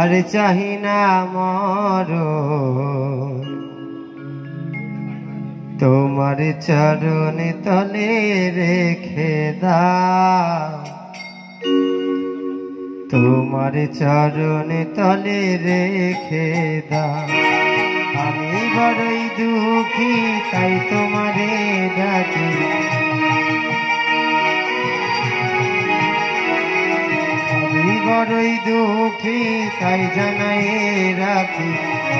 আর চাহি না মরণ, তোমার চরণ তলে রেখে দাও, তোমার চরণ তলে রেখে দাও। আমি বড়ই দুঃখী তাই তোমারে ডাকি, আমি বড়ই দুঃখী তাই জানাই রাখি,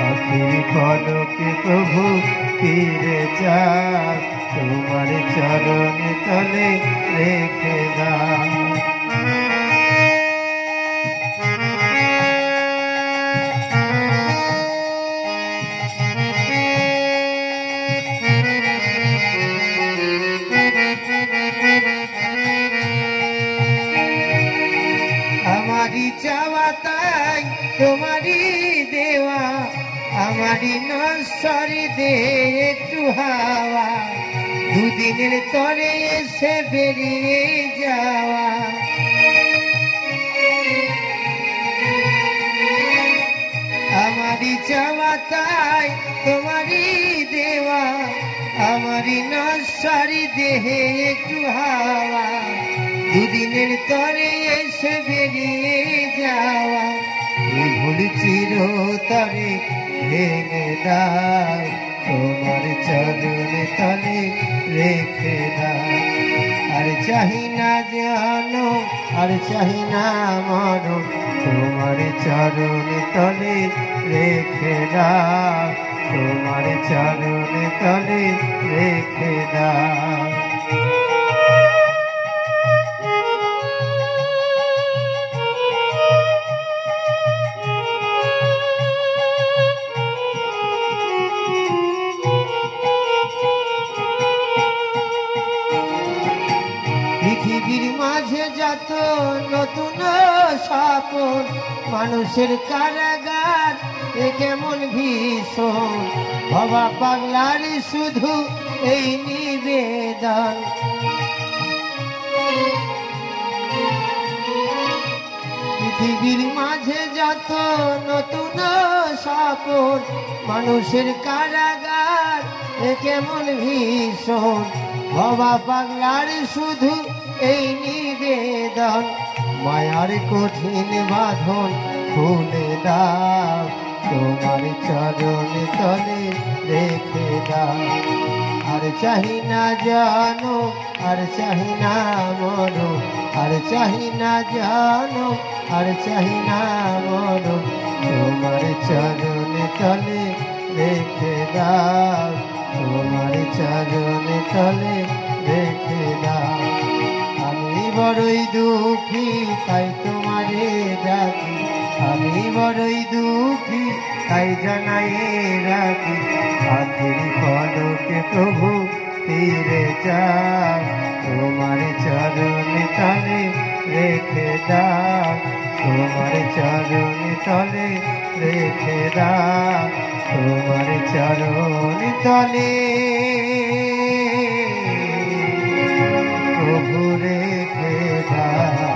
আখির পলকে প্রভু ফিরে যাও, তোমার চরণ তলে রেখে দাও। আমারি চাওয়া তাই তোমারি দেওয়া, আমারি নশ্বরে দে একটু হাওয়া, দুদিনের তরে এসে বেরিয়ে যাওয়া। আমারি চাওয়া তাই তোমারি দেওয়া, আমারি নশ্বরে দেহে একটু হাওয়া, দুদিনের তরে এসে বেরিয়ে যাওয়া। এই ভুল চিরতরে ভেঙে দাও, তোমার চরণ তলে রেখে দাও। আর চাহি না জানো, আর চাহি না মরণ, তোমার চরণ তলে রেখে দাও, তোমার চরণ তলে রেখে দাও। পৃথিবীর মাঝে যত নতুন স্বপন, মানুষের কারাগার এ কেমন ভীষণ, ভবা পাগলার শুধু এই নিবেদন। পৃথিবীর মাঝে যত নতুন স্বপন, মানুষের কারাগার এ কেমন ভীষণ, ভবা পাগলার শুধু এই নিবেদন। মায়ার কঠিন বাঁধন খুলে দাও, তোমার চরণ তলে রেখে দাও। আর চাহি না জানো, আর চাহি না মরণ, আর চাহি না জানো, আর চাহি না মরণ, তোমার চরণ তলে রেখে দাও, তোমার চরণ তলে রেখে দাও। আমি বড়ই দুঃখী তাই তোমারে ডাকি, আমি বড়ই দুঃখী তাই জানাই রাখি, আখির পলকে প্রভু ফিরে যাও, তোমার চরণ তলে রেখে দাও, তোমার চরণ তলে রেখে দাও, তোমার চরণ তলে প্রভু রেখে দাও।